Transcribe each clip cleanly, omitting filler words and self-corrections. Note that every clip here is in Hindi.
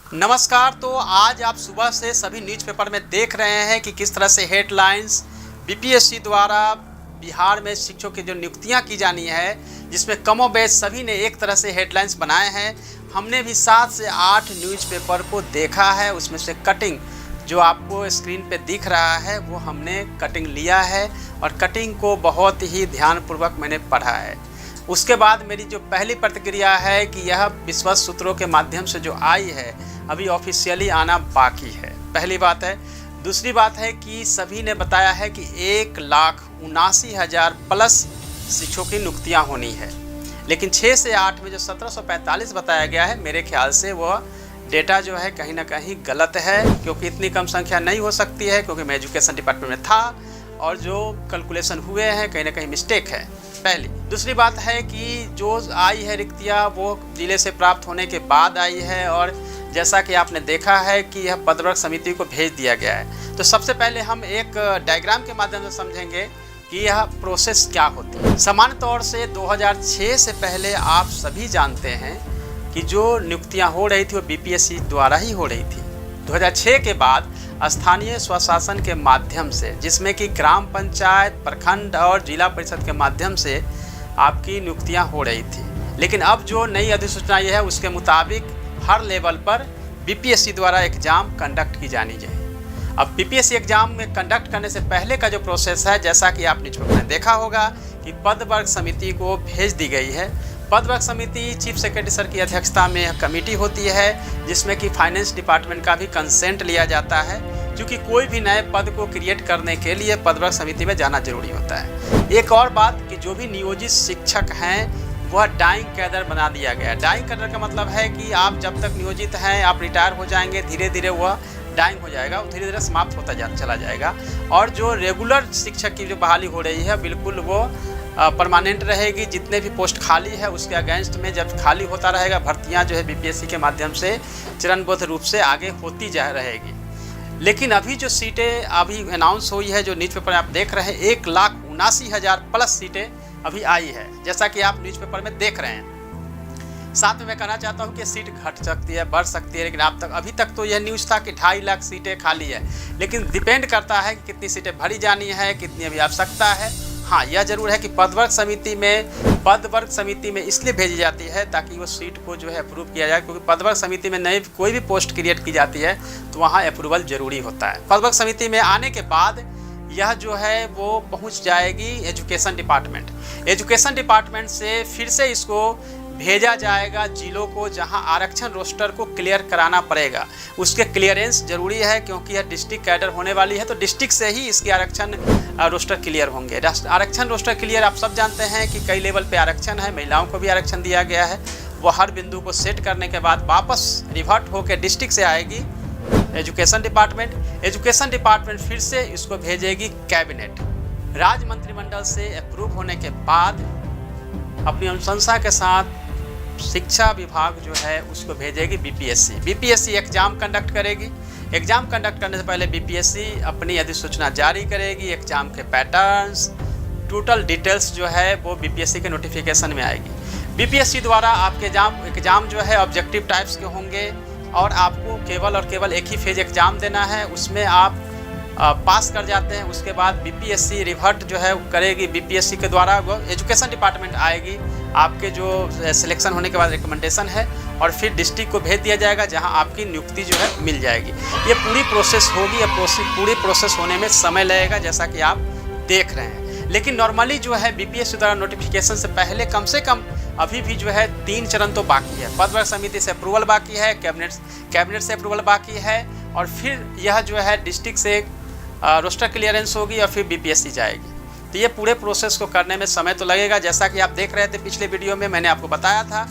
नमस्कार। तो आज आप सुबह से सभी न्यूज़पेपर में देख रहे हैं कि किस तरह से हेडलाइंस बीपीएससी द्वारा बिहार में शिक्षकों की जो नियुक्तियां की जानी है, जिसमें कमोबेश सभी ने एक तरह से हेडलाइंस बनाए हैं। हमने भी 7 से 8 न्यूज़पेपर को देखा है, उसमें से कटिंग जो आपको स्क्रीन पे दिख रहा है वो हमने कटिंग लिया है और कटिंग को बहुत ही ध्यानपूर्वक मैंने पढ़ा है। उसके बाद मेरी जो पहली प्रतिक्रिया है कि यह विश्वस्त सूत्रों के माध्यम से जो आई है अभी ऑफिशियली आना बाकी है, पहली बात है। दूसरी बात है कि सभी ने बताया है कि 1,79,000 प्लस शिक्षकों की नियुक्तियाँ होनी है, लेकिन 6 से 8 में जो 1745 बताया गया है, मेरे ख्याल से वह डेटा जो है कहीं ना कहीं गलत है, क्योंकि इतनी कम संख्या नहीं हो सकती है, क्योंकि मैं एजुकेशन डिपार्टमेंट में था और जो कैलकुलेशन हुए हैं कहीं ना कहीं मिस्टेक है, पहली। दूसरी बात है कि जो आई है रिक्तियाँ वो जिले से प्राप्त होने के बाद आई है, और जैसा कि आपने देखा है कि यह पदवर्ग समिति को भेज दिया गया है। तो सबसे पहले हम एक डायग्राम के माध्यम से समझेंगे कि यह प्रोसेस क्या होती है। सामान्य तौर से 2006 से पहले आप सभी जानते हैं कि जो नियुक्तियां हो रही थी वो बीपीएससी द्वारा ही हो रही थी। 2006 के बाद स्थानीय स्वशासन के माध्यम से, जिसमें कि ग्राम पंचायत, प्रखंड और जिला परिषद के माध्यम से आपकी नियुक्तियां हो रही थी। लेकिन अब जो नई अधिसूचना ये है उसके मुताबिक हर लेवल पर बीपीएससी द्वारा एग्ज़ाम कंडक्ट की जानी चाहिए। अब बीपीएससी एग्ज़ाम में कंडक्ट करने से पहले का जो प्रोसेस है, जैसा कि आपने में देखा होगा कि पदवर्ग समिति को भेज दी गई है। पदवर्ग समिति चीफ सेक्रेटरी सर की अध्यक्षता में यह कमेटी होती है, जिसमें कि फाइनेंस डिपार्टमेंट का भी कंसेंट लिया जाता है, क्योंकि कोई भी नए पद को क्रिएट करने के लिए पदवर्ग समिति में जाना जरूरी होता है। एक और बात कि जो भी नियोजित शिक्षक हैं वह डाइंग कैडर बना दिया गया है। डाइंग कैडर का मतलब है कि आप जब तक नियोजित हैं, आप रिटायर हो जाएंगे, धीरे धीरे वह डाइंग हो जाएगा, वो धीरे धीरे समाप्त होता चला जाएगा। और जो रेगुलर शिक्षक की जो बहाली हो रही है बिल्कुल वो परमानेंट रहेगी। जितने भी पोस्ट खाली है उसके अगेंस्ट में जब खाली होता रहेगा, भर्तियां जो है बीपीएससी के माध्यम से चरणबद्ध रूप से आगे होती जा रहेगी। लेकिन अभी जो सीटें अभी अनाउंस हुई है, जो न्यूज़पेपर आप देख रहे हैं, 1,79,000 प्लस सीटें अभी आई है, जैसा कि आप न्यूज़पेपर में देख रहे हैं। साथ में मैं कहना चाहता हूं कि सीट घट सकती है, बढ़ सकती है, लेकिन अभी तक तो यह न्यूज़ था कि 2.5 लाख सीटें खाली है। लेकिन डिपेंड करता है कि कितनी सीटें भरी जानी है, कितनी अभी आवश्यकता है। हाँ, यह जरूर है कि पदवर्ग समिति में इसलिए भेजी जाती है ताकि वो सीट को जो है अप्रूव किया जाए, क्योंकि पदवर्ग समिति में नई कोई भी पोस्ट क्रिएट की जाती है तो वहाँ अप्रूवल जरूरी होता है। पदवर्ग समिति में आने के बाद यह जो है वो पहुंच जाएगी एजुकेशन डिपार्टमेंट। एजुकेशन डिपार्टमेंट से फिर से इसको भेजा जाएगा जिलों को, जहां आरक्षण रोस्टर को क्लियर कराना पड़ेगा। उसके क्लियरेंस जरूरी है, क्योंकि यह डिस्ट्रिक्ट कैडर होने वाली है, तो डिस्ट्रिक्ट से ही इसके आरक्षण रोस्टर क्लियर होंगे। आरक्षण रोस्टर क्लियर आप सब जानते हैं कि कई लेवल पे आरक्षण है, महिलाओं को भी आरक्षण दिया गया है। वो हर बिंदु को सेट करने के बाद वापस रिवर्ट होकर डिस्ट्रिक्ट से आएगी एजुकेशन डिपार्टमेंट। एजुकेशन डिपार्टमेंट फिर से इसको भेजेगी कैबिनेट। राज्य मंत्रिमंडल से अप्रूव होने के बाद अपनी अनुशंसा के साथ शिक्षा विभाग जो है उसको भेजेगी बीपीएससी। बीपीएससी एग्जाम कंडक्ट करेगी। एग्जाम कंडक्ट करने से पहले बीपीएससी अपनी अधिसूचना जारी करेगी। एग्जाम के पैटर्न्स, टोटल डिटेल्स जो है वो बीपीएससी के नोटिफिकेशन में आएगी। बीपीएससी द्वारा आपके एग्जाम जो है ऑब्जेक्टिव टाइप्स के होंगे, और आपको केवल और केवल एक ही फेज एग्ज़ाम देना है। उसमें आप पास कर जाते हैं, उसके बाद बीपीएससी रिवर्ट जो है करेगी। बीपीएससी के द्वारा वो एजुकेशन डिपार्टमेंट आएगी, आपके जो सिलेक्शन होने के बाद रिकमेंडेशन है, और फिर डिस्ट्रिक्ट को भेज दिया जाएगा, जहां आपकी नियुक्ति जो है मिल जाएगी। ये पूरी प्रोसेस होगी। ये पूरी प्रोसेस होने में समय लगेगा, जैसा कि आप देख रहे हैं। लेकिन नॉर्मली जो है बीपीएससी द्वारा नोटिफिकेशन से पहले कम से कम अभी भी जो है 3 चरण तो बाकी है। पदवर्ग समिति से अप्रूवल बाकी है, कैबिनेट से अप्रूवल बाकी है, और फिर यह जो है डिस्ट्रिक्ट से रोस्टर क्लियरेंस होगी और फिर बीपीएससी जाएगी। तो ये पूरे प्रोसेस को करने में समय तो लगेगा। जैसा कि आप देख रहे थे पिछले वीडियो में, मैंने आपको बताया था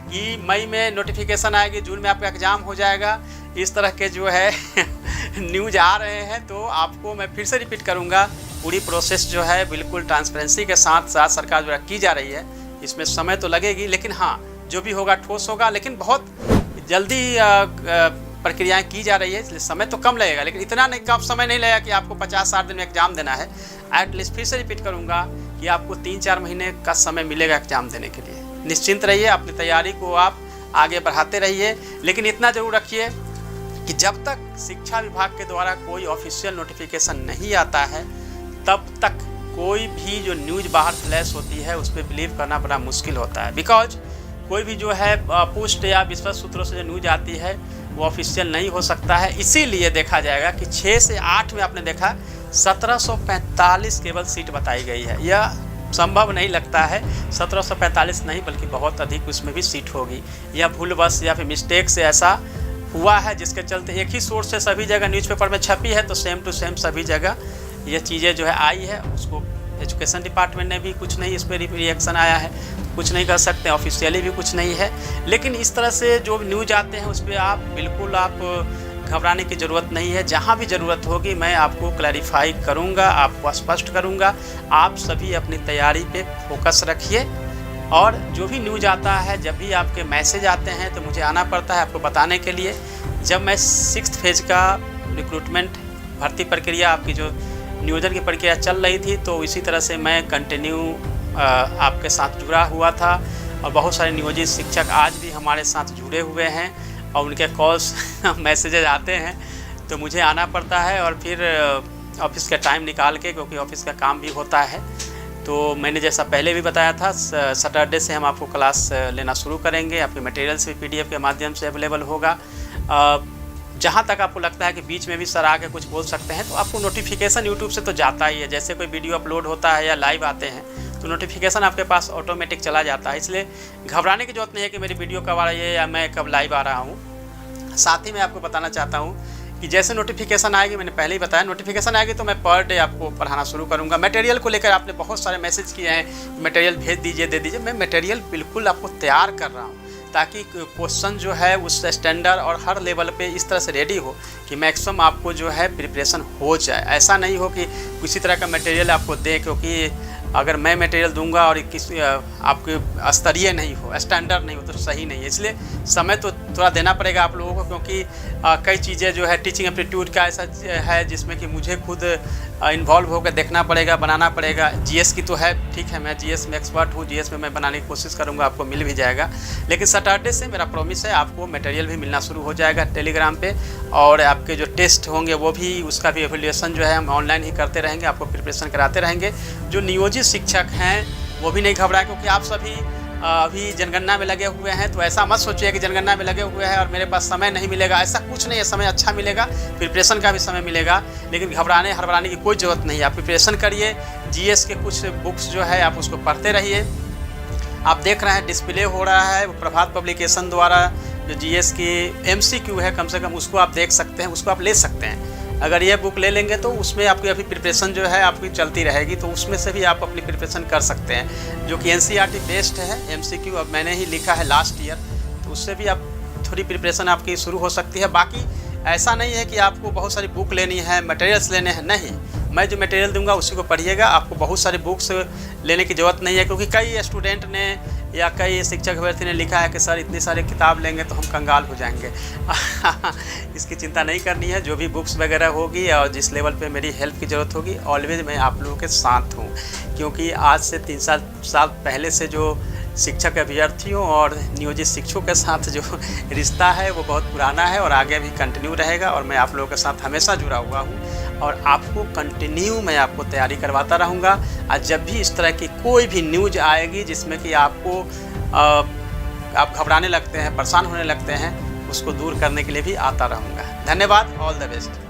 कि मई में नोटिफिकेशन आएगी, जून में आपका एग्ज़ाम हो जाएगा। इस तरह के जो है न्यूज आ रहे हैं, तो आपको मैं फिर से रिपीट करूँगा, पूरी प्रोसेस जो है बिल्कुल ट्रांसपेरेंसी के साथ सरकार द्वारा की जा रही है। इसमें समय तो लगेगी, लेकिन हाँ, जो भी होगा ठोस होगा, लेकिन बहुत जल्दी प्रक्रियाएं की जा रही है, इसलिए समय तो कम लगेगा, लेकिन इतना नहीं कम समय नहीं लगेगा कि आपको 50-60 दिन में एग्जाम देना है। एटलीस्ट फिर से रिपीट करूंगा कि आपको 3-4 महीने का समय मिलेगा एग्जाम देने के लिए। निश्चिंत रहिए, अपनी तैयारी को आप आगे बढ़ाते रहिए, लेकिन इतना जरूर रखिए कि जब तक शिक्षा विभाग के द्वारा कोई ऑफिशियल नोटिफिकेशन नहीं आता है तब तक कोई भी जो न्यूज़ बाहर फ्लैश होती है उस पर बिलीव करना बड़ा मुश्किल होता है। बिकॉज कोई भी जो है पोस्ट या विश्वस्त सूत्रों से जो न्यूज़ आती है वो ऑफिशियल नहीं हो सकता है। इसीलिए देखा जाएगा कि 6 से 8 में आपने देखा 1745 केवल सीट बताई गई है। यह संभव नहीं लगता है, 1745 नहीं बल्कि बहुत अधिक उसमें भी सीट होगी। यह भूलवश या फिर मिस्टेक से ऐसा हुआ है जिसके चलते एक ही सोर्स से सभी जगह न्यूज़पेपर में छपी है तो सेम टू सेम सभी जगह ये चीज़ें जो है आई है। उसको एजुकेशन डिपार्टमेंट ने भी कुछ नहीं इस पर रिएक्शन आया है, कुछ नहीं कर सकते, ऑफिशियली भी कुछ नहीं है। लेकिन इस तरह से जो न्यूज़ आते हैं उस पर आप बिल्कुल घबराने की ज़रूरत नहीं है। जहाँ भी ज़रूरत होगी मैं आपको क्लैरिफाई करूँगा, आपको स्पष्ट करूँगा। आप सभी अपनी तैयारी पे फोकस रखिए और जो भी न्यूज़ आता है, जब भी आपके मैसेज आते हैं तो मुझे आना पड़ता है आपको बताने के लिए। जब मैं 6th फेज का रिक्रूटमेंट भर्ती प्रक्रिया आपकी जो नियोजन की प्रक्रिया चल रही थी तो इसी तरह से मैं कंटिन्यू आपके साथ जुड़ा हुआ था और बहुत सारे नियोजित शिक्षक आज भी हमारे साथ जुड़े हुए हैं और उनके कॉल्स मैसेजेज आते हैं तो मुझे आना पड़ता है और फिर ऑफिस का टाइम निकाल के, क्योंकि ऑफिस का काम भी होता है। तो मैंने जैसा पहले भी बताया था सैटरडे से हम आपको क्लास लेना शुरू करेंगे। आपके मटेरियल्स भी PDF के माध्यम से अवेलेबल होगा। जहाँ तक आपको लगता है कि बीच में भी सर आके कुछ बोल सकते हैं तो आपको नोटिफिकेशन यूट्यूब से तो जाता ही है। जैसे कोई वीडियो अपलोड होता है या लाइव आते हैं तो नोटिफिकेशन आपके पास ऑटोमेटिक चला जाता है। इसलिए घबराने की जरूरत नहीं है कि मेरी वीडियो कब आ रही है या मैं कब लाइव आ रहा हूँ। साथ ही मैं आपको बताना चाहता हूँ कि जैसे नोटिफिकेशन आएगी, मैंने पहले ही बताया, नोटिफिकेशन आएगी तो मैं पर डे आपको पढ़ाना शुरू करूँगा। मटेरियल को लेकर आपने बहुत सारे मैसेज किए हैं, मटेरियल भेज दीजिए, दे दीजिए। मैं मटेरियल बिल्कुल आपको तैयार कर रहा हूँ ताकि क्वेश्चन जो है उस स्टैंडर्ड और हर लेवल पे इस तरह से रेडी हो कि मैक्सिमम आपको जो है प्रिपरेशन हो जाए। ऐसा नहीं हो कि किसी तरह का मटेरियल आपको दें, क्योंकि अगर मैं मटेरियल दूंगा और किसी आपके स्तरीय नहीं हो, स्टैंडर्ड नहीं हो तो सही नहीं है। इसलिए समय तो थोड़ा देना पड़ेगा आप लोगों को, क्योंकि कई चीज़ें जो है टीचिंग एप्टीट्यूड का ऐसा है जिसमें कि मुझे खुद इन्वॉल्व होकर देखना पड़ेगा, बनाना पड़ेगा। GS की तो है, ठीक है, मैं GS में एक्सपर्ट हूँ, GS में मैं बनाने की कोशिश करूँगा, आपको मिल भी जाएगा। लेकिन सैटरडे से मेरा प्रॉमिस है आपको मटेरियल भी मिलना शुरू हो जाएगा टेलीग्राम पे, और आपके जो टेस्ट होंगे वो भी, उसका भी एवेल्यूएशन जो है हम ऑनलाइन ही करते रहेंगे, आपको प्रिपरेशन कराते रहेंगे। जो नियोजित शिक्षक हैं वो भी नहीं घबराएं, क्योंकि आप सभी अभी जनगणना में लगे हुए हैं। तो ऐसा मत सोचिए कि जनगणना में लगे हुए हैं और मेरे पास समय नहीं मिलेगा, ऐसा कुछ नहीं है। समय अच्छा मिलेगा, प्रिपरेशन का भी समय मिलेगा, लेकिन घबराने हड़बड़ाने की कोई ज़रूरत नहीं है। आप प्रिपरेशन करिए, GS के कुछ बुक्स जो है आप उसको पढ़ते रहिए। आप देख रहे हैं डिस्प्ले हो रहा है प्रभात पब्लिकेशन द्वारा जो GS की MCQ है, कम से कम उसको आप देख सकते हैं, उसको आप ले सकते हैं। अगर ये बुक ले लेंगे तो उसमें आपकी अभी प्रिपरेशन जो है आपकी चलती रहेगी, तो उसमें से भी आप अपनी प्रिपरेशन कर सकते हैं, जो कि NCERT बेस्ड है। MCQ अब मैंने ही लिखा है लास्ट ईयर, तो उससे भी आप थोड़ी प्रिपरेशन आपकी शुरू हो सकती है। बाकी ऐसा नहीं है कि आपको बहुत सारी बुक लेनी है, मटेरियल्स लेने हैं, नहीं। मैं जो मटेरियल दूंगा उसी को पढ़िएगा, आपको बहुत सारी बुक्स लेने की ज़रूरत नहीं है, क्योंकि कई स्टूडेंट ने या कई शिक्षक अभ्यर्थी ने लिखा है कि सर इतनी सारी किताब लेंगे तो हम कंगाल हो जाएंगे। इसकी चिंता नहीं करनी है। जो भी बुक्स वगैरह होगी और जिस लेवल पे मेरी हेल्प की ज़रूरत होगी, ऑलवेज मैं आप लोगों के साथ हूँ, क्योंकि आज से 3 साल पहले से जो शिक्षक अभ्यर्थियों और नियोजित शिक्षकों के साथ जो रिश्ता है वो बहुत पुराना है और आगे भी कंटिन्यू रहेगा। और मैं आप लोगों के साथ हमेशा जुड़ा हुआ हूँ और आपको कंटिन्यू मैं आपको तैयारी करवाता रहूँगा। और जब भी इस तरह की कोई भी न्यूज़ आएगी जिसमें कि आपको आप घबराने लगते हैं, परेशान होने लगते हैं, उसको दूर करने के लिए भी आता रहूँगा। धन्यवाद, ऑल द बेस्ट।